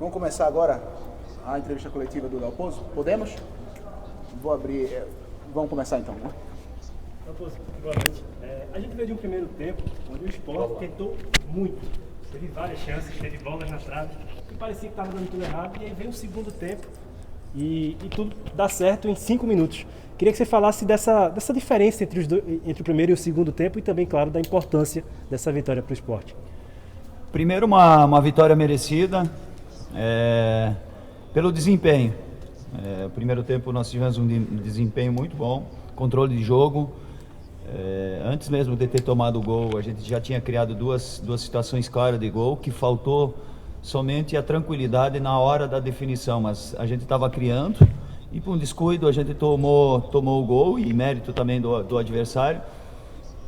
Vamos começar agora a entrevista coletiva do Dalpozo? Podemos? Vou abrir. Vamos começar então, né? Dalpozo, boa noite. A gente veio de um primeiro tempo onde o Sport tentou muito. Teve várias chances, teve bolas na trave, e parecia que estava dando tudo errado. E aí veio o segundo tempo e tudo dá certo em 5 minutos. Queria que você falasse dessa diferença entre o primeiro e o segundo tempo e também, claro, da importância dessa vitória para o Sport. Primeiro, uma vitória merecida pelo desempenho. No primeiro tempo nós tivemos um desempenho muito bom, controle de jogo. Antes mesmo de ter tomado o gol, a gente já tinha criado duas situações claras de gol, que faltou somente a tranquilidade na hora da definição, mas a gente estava criando e por um descuido a gente tomou o gol, e mérito também do adversário,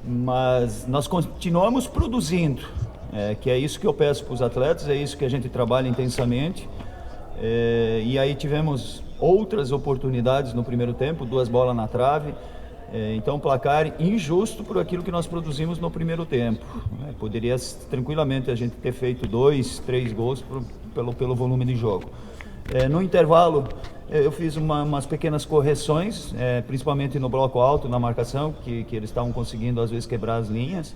mas nós continuamos produzindo, que é isso que eu peço para os atletas, é isso que a gente trabalha intensamente, e aí tivemos outras oportunidades no primeiro tempo, 2 bolas na trave. Então, placar injusto por aquilo que nós produzimos no primeiro tempo. Poderia tranquilamente a gente ter feito 2, 3 gols pelo volume de jogo. No intervalo, eu fiz umas pequenas correções, principalmente no bloco alto, na marcação, que eles estavam conseguindo às vezes quebrar as linhas.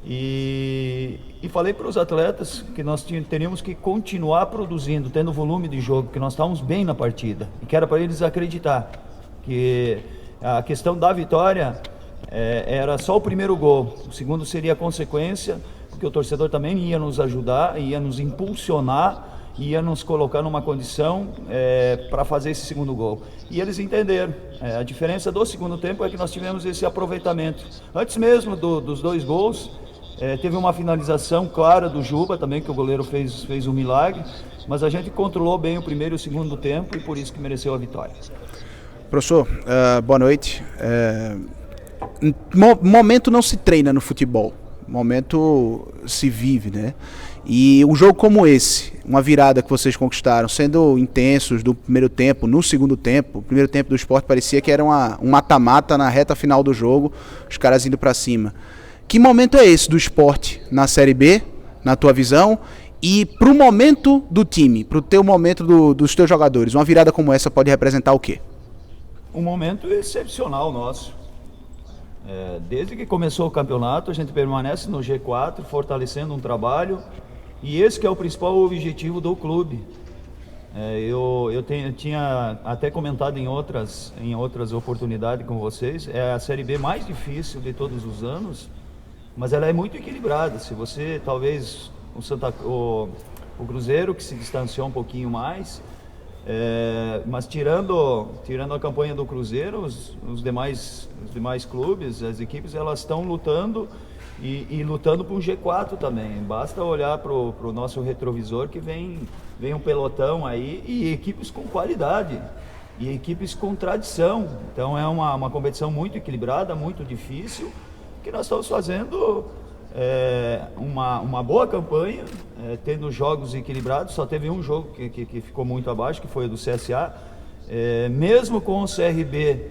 E falei para os atletas que nós teríamos que continuar produzindo, tendo volume de jogo, que nós estávamos bem na partida. E que era para eles acreditar que a questão da vitória era só o primeiro gol, o segundo seria a consequência, porque o torcedor também ia nos ajudar, ia nos impulsionar, ia nos colocar numa condição para fazer esse segundo gol. E eles entenderam. A diferença do segundo tempo é que nós tivemos esse aproveitamento. Antes mesmo dos 2 gols, teve uma finalização clara do Juba também, que o goleiro fez um milagre, mas a gente controlou bem o primeiro e o segundo tempo e por isso que mereceu a vitória. Professor, boa noite. Momento não se treina no futebol, momento se vive, né? E um jogo como esse, uma virada que vocês conquistaram, sendo intensos do primeiro tempo, no segundo tempo, o primeiro tempo do Sport parecia que era um mata-mata na reta final do jogo, os caras indo para cima. Que momento é esse do Sport na Série B, na tua visão? E para o momento do time, para o teu momento dos teus jogadores, uma virada como essa pode representar o quê? Um momento excepcional nosso. Desde que começou o campeonato, a gente permanece no G4, fortalecendo um trabalho, e esse que é o principal objetivo do clube. Eu tinha até comentado em outras oportunidades com vocês, é a Série B mais difícil de todos os anos, mas ela é muito equilibrada. Se você, talvez, o Cruzeiro, que se distanciou um pouquinho mais, mas tirando a campanha do Cruzeiro, os demais clubes, as equipes, elas estão lutando e lutando por um G4 também. Basta olhar para o nosso retrovisor que vem um pelotão aí, e equipes com qualidade e equipes com tradição. Então é uma competição muito equilibrada, muito difícil, que nós estamos fazendo uma boa campanha, tendo jogos equilibrados. Só teve um jogo que ficou muito abaixo, que foi o do CSA. Mesmo com o CRB,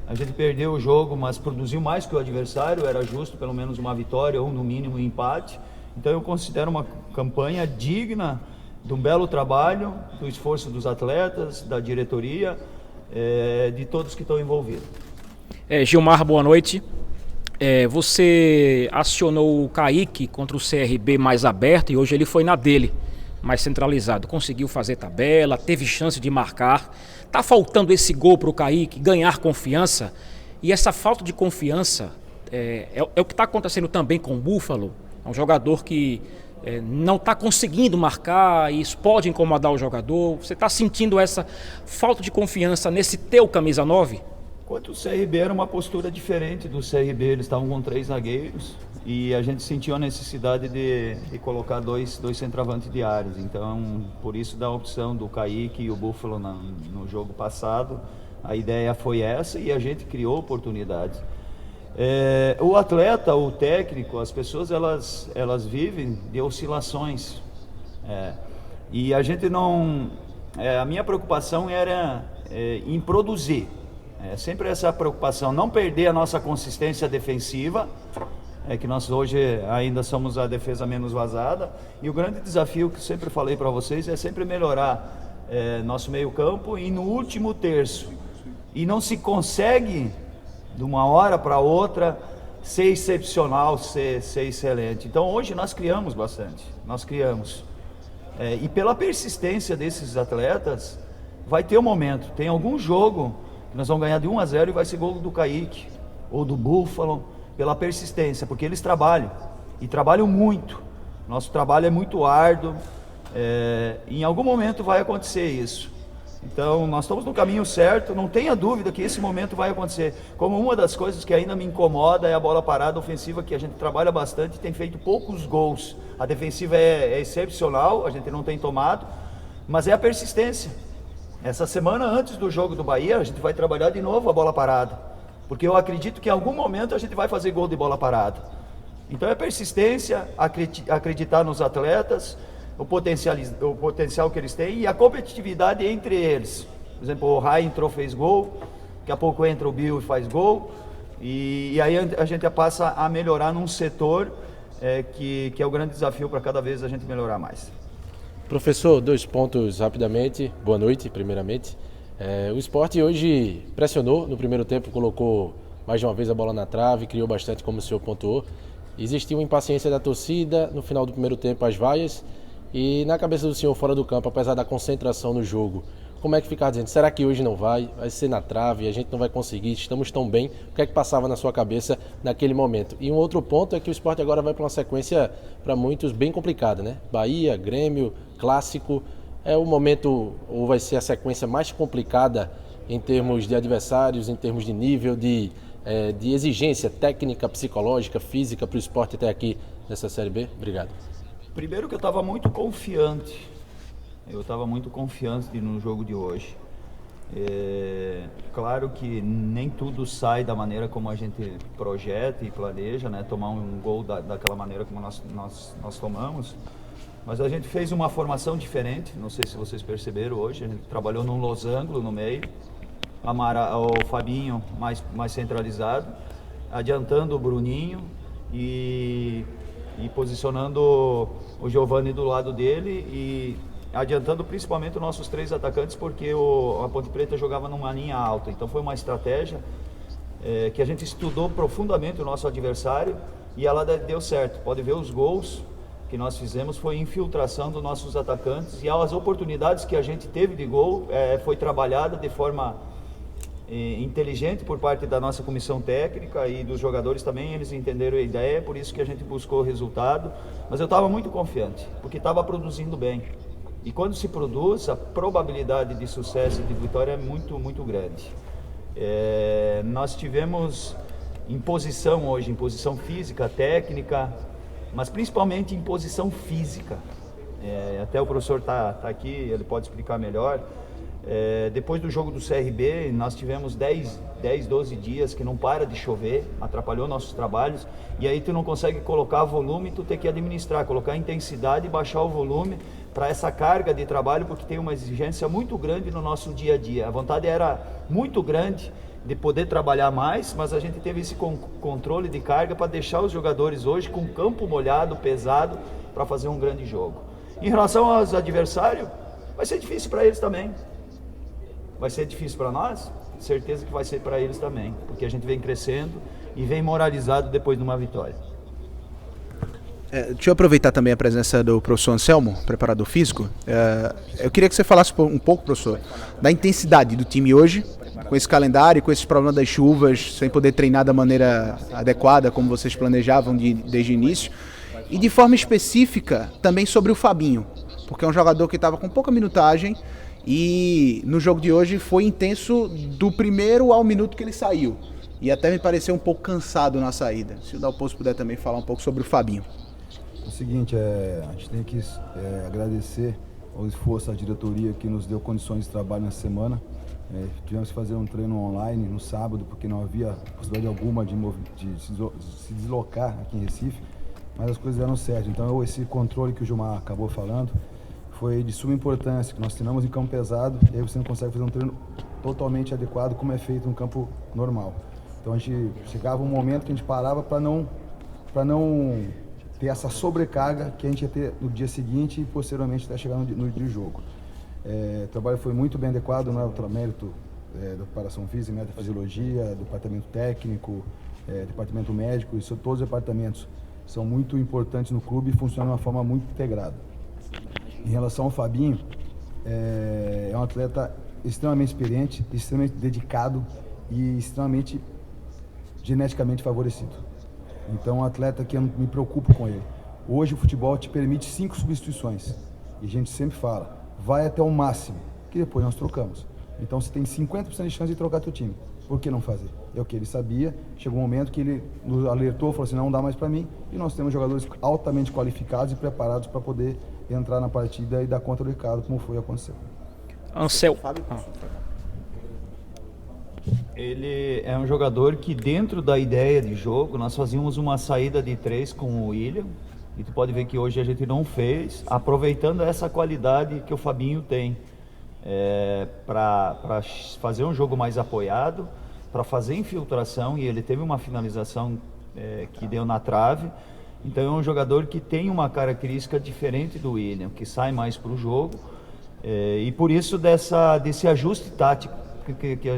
a gente perdeu o jogo, mas produziu mais que o adversário, era justo pelo menos uma vitória ou no mínimo um empate. Então eu considero uma campanha digna de um belo trabalho, do esforço dos atletas, da diretoria, de todos que estão envolvidos. Gilmar, boa noite. Você acionou o Kaique contra o CRB mais aberto e hoje ele foi na dele, mais centralizado. Conseguiu fazer tabela, teve chance de marcar. Tá faltando esse gol para o Kaique ganhar confiança, e essa falta de confiança é o que está acontecendo também com o Búfalo. É um jogador que não está conseguindo marcar, e isso pode incomodar o jogador. Você está sentindo essa falta de confiança nesse teu camisa 9? Quanto o CRB, era uma postura diferente do CRB, eles estavam com 3 zagueiros e a gente sentiu a necessidade de colocar dois centroavantes de áreas. Então, por isso da opção do Kaique e o Búfalo no jogo passado, a ideia foi essa e a gente criou oportunidades. O atleta, o técnico, as pessoas, elas vivem de oscilações. E a gente não... a minha preocupação era em produzir. Sempre essa preocupação, não perder a nossa consistência defensiva, é que nós hoje ainda somos a defesa menos vazada, e o grande desafio que eu sempre falei para vocês é sempre melhorar nosso meio campo e no último terço, e não se consegue de uma hora para outra ser excepcional, ser excelente. Então hoje nós criamos bastante, e pela persistência desses atletas, vai ter um momento, tem algum jogo que nós vamos ganhar de 1-0 e vai ser gol do Kaique ou do Búfalo, pela persistência, porque eles trabalham, e trabalham muito. Nosso trabalho é muito árduo, em algum momento vai acontecer isso. Então nós estamos no caminho certo, não tenha dúvida que esse momento vai acontecer. Como uma das coisas que ainda me incomoda é a bola parada ofensiva, que a gente trabalha bastante e tem feito poucos gols. A defensiva é excepcional, a gente não tem tomado, mas é a persistência. Essa semana antes do jogo do Bahia, a gente vai trabalhar de novo a bola parada, porque eu acredito que em algum momento a gente vai fazer gol de bola parada. Então é persistência, acreditar nos atletas, o potencial que eles têm e a competitividade entre eles. Por exemplo, o Rai entrou, fez gol, daqui a pouco entra o Bill e faz gol, e aí a gente passa a melhorar num setor que é o grande desafio para cada vez a gente melhorar mais. Professor, 2 pontos rapidamente. Boa noite, primeiramente. O Sport hoje pressionou no primeiro tempo, colocou mais de uma vez a bola na trave, criou bastante, como o senhor pontuou. Existiu uma impaciência da torcida no final do primeiro tempo, as vaias, e na cabeça do senhor fora do campo, apesar da concentração no jogo, como é que ficava dizendo, será que hoje não vai ser na trave, a gente não vai conseguir, estamos tão bem, o que é que passava na sua cabeça naquele momento? E um outro ponto é que o Sport agora vai para uma sequência para muitos bem complicada, né? Bahia, Grêmio, Clássico, é o momento, ou vai ser a sequência mais complicada em termos de adversários, em termos de nível, de exigência técnica, psicológica, física para o Sport até aqui nessa Série B? Obrigado. Primeiro que eu estava muito confiante, no jogo de hoje. Claro que nem tudo sai da maneira como a gente projeta e planeja, né? Tomar um gol daquela maneira como nós tomamos. Mas a gente fez uma formação diferente, não sei se vocês perceberam hoje, a gente trabalhou num losango no meio, o Fabinho mais centralizado, adiantando o Bruninho e posicionando o Giovani do lado dele e adiantando principalmente os nossos 3 atacantes, porque a Ponte Preta jogava numa linha alta. Então foi uma estratégia que a gente estudou profundamente o nosso adversário e ela deu certo. Pode ver os gols que nós fizemos, foi infiltração dos nossos atacantes, e as oportunidades que a gente teve de gol foi trabalhada de forma inteligente por parte da nossa comissão técnica e dos jogadores também. Eles entenderam a ideia, por isso que a gente buscou o resultado. Mas eu estava muito confiante, porque estava produzindo bem, e quando se produz, a probabilidade de sucesso e de vitória é muito, muito grande. Nós tivemos imposição hoje, imposição física, técnica, mas principalmente em posição física. Até o professor está aqui, ele pode explicar melhor. Depois do jogo do CRB, nós tivemos 10, 12 dias que não para de chover, atrapalhou nossos trabalhos, e aí tu não consegue colocar volume, tu tem que administrar, colocar intensidade e baixar o volume para essa carga de trabalho, porque tem uma exigência muito grande no nosso dia a dia. A vontade era muito grande de poder trabalhar mais, mas a gente teve esse controle de carga para deixar os jogadores hoje com o campo molhado, pesado, para fazer um grande jogo. Em relação aos adversários, vai ser difícil para eles também. Vai ser difícil para nós? Certeza que vai ser para eles também, porque a gente vem crescendo e vem moralizado depois de uma vitória. Deixa eu aproveitar também a presença do professor Anselmo, preparador físico. Eu queria que você falasse um pouco, professor, da intensidade do time hoje, com esse calendário, com esses problemas das chuvas, sem poder treinar da maneira adequada, como vocês planejavam desde o início, e de forma específica também sobre o Fabinho, porque é um jogador que estava com pouca minutagem e no jogo de hoje foi intenso do primeiro ao minuto que ele saiu, e até me pareceu um pouco cansado na saída. Se o Dalpozo puder também falar um pouco sobre o Fabinho. É o seguinte, a gente tem que agradecer ao esforço da diretoria que nos deu condições de trabalho na semana. Tivemos que fazer um treino online no sábado, porque não havia possibilidade alguma de se deslocar aqui em Recife, mas as coisas deram certo. Então esse controle que o Gilmar acabou falando foi de suma importância, que nós treinamos em campo pesado, e aí você não consegue fazer um treino totalmente adequado como é feito no campo normal. Então a gente chegava um momento que a gente parava para não para não ter essa sobrecarga que a gente ia ter no dia seguinte e posteriormente até chegar no dia do jogo. O trabalho foi muito bem adequado, não é o mérito da preparação física, mérito da fisiologia, departamento técnico, departamento médico, isso, todos os departamentos são muito importantes no clube e funcionam de uma forma muito integrada. Em relação ao Fabinho, é um atleta extremamente experiente, extremamente dedicado e extremamente geneticamente favorecido. Então, é um atleta que eu não me preocupo com ele. Hoje o futebol te permite 5 substituições e a gente sempre fala, vai até o máximo, que depois nós trocamos. Então você tem 50% de chance de trocar teu time. Por que não fazer? É o que ele sabia. Chegou um momento que ele nos alertou, falou assim, não dá mais para mim. E nós temos jogadores altamente qualificados e preparados para poder entrar na partida e dar conta do recado, como foi acontecer. Anselmo. Ele é um jogador que dentro da ideia de jogo, nós fazíamos uma saída de 3 com o William. E tu pode ver que hoje a gente não fez, aproveitando essa qualidade que o Fabinho tem. Para fazer um jogo mais apoiado, para fazer infiltração, e ele teve uma finalização que deu na trave. Então é um jogador que tem uma característica diferente do William, que sai mais para o jogo, e por isso desse ajuste tático que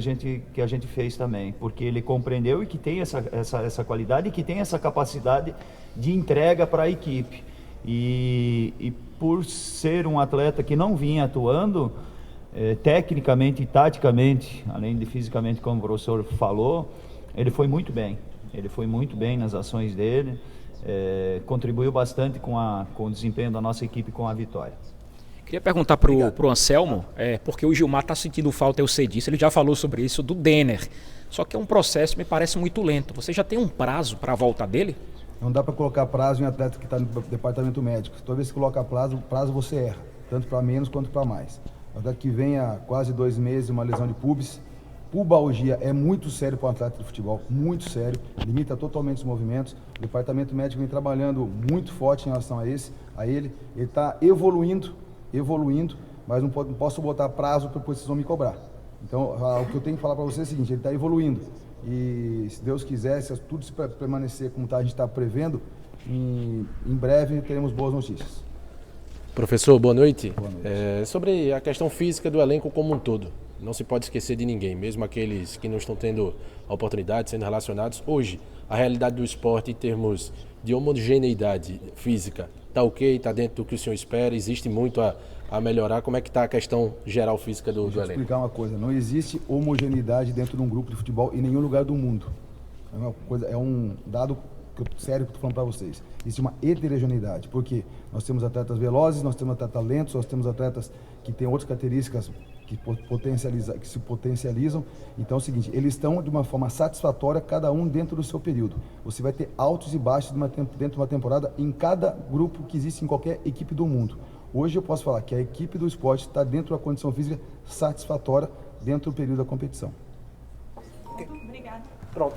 a gente fez também, porque ele compreendeu e que tem essa qualidade e que tem essa capacidade de entrega para a equipe. E por ser um atleta que não vinha atuando tecnicamente e taticamente, além de fisicamente, como o professor falou, ele foi muito bem. Ele foi muito bem nas ações dele, contribuiu bastante com o desempenho da nossa equipe com a vitória. Queria perguntar pro Anselmo, porque o Gilmar está sentindo falta, eu sei disso, ele já falou sobre isso, do Denner. Só que é um processo que me parece muito lento. Você já tem um prazo para a volta dele? Não dá para colocar prazo em atleta que está no departamento médico. Toda vez que coloca prazo você erra, tanto para menos quanto para mais. O atleta que vem há quase 2 meses, uma lesão de pubis. Pubalgia é muito sério para um atleta de futebol, muito sério, limita totalmente os movimentos. O departamento médico vem trabalhando muito forte em relação a ele está evoluindo, mas não posso botar prazo para vocês vão me cobrar. Então, o que eu tenho que falar para vocês é o seguinte, ele está evoluindo. E se Deus quiser, se tudo se permanecer como a gente está prevendo, em breve teremos boas notícias. Professor, boa noite. Boa noite. Sobre a questão física do elenco como um todo, não se pode esquecer de ninguém, mesmo aqueles que não estão tendo a oportunidade, sendo relacionados. Hoje, a realidade do esporte em termos de homogeneidade física está ok, está dentro do que o senhor espera, existe muito a melhorar. Como é que está a questão geral física do elenco? Deixa eu explicar uma coisa, não existe homogeneidade dentro de um grupo de futebol em nenhum lugar do mundo. É um dado sério que eu estou falando para vocês. Existe uma heterogeneidade, porque nós temos atletas velozes, nós temos atletas lentos, nós temos atletas que têm outras características que se potencializam. Então é o seguinte, eles estão de uma forma satisfatória, cada um dentro do seu período. Você vai ter altos e baixos dentro de uma temporada em cada grupo que existe em qualquer equipe do mundo. Hoje eu posso falar que a equipe do esporte está dentro de uma condição física satisfatória dentro do período da competição. Obrigada. Pronto.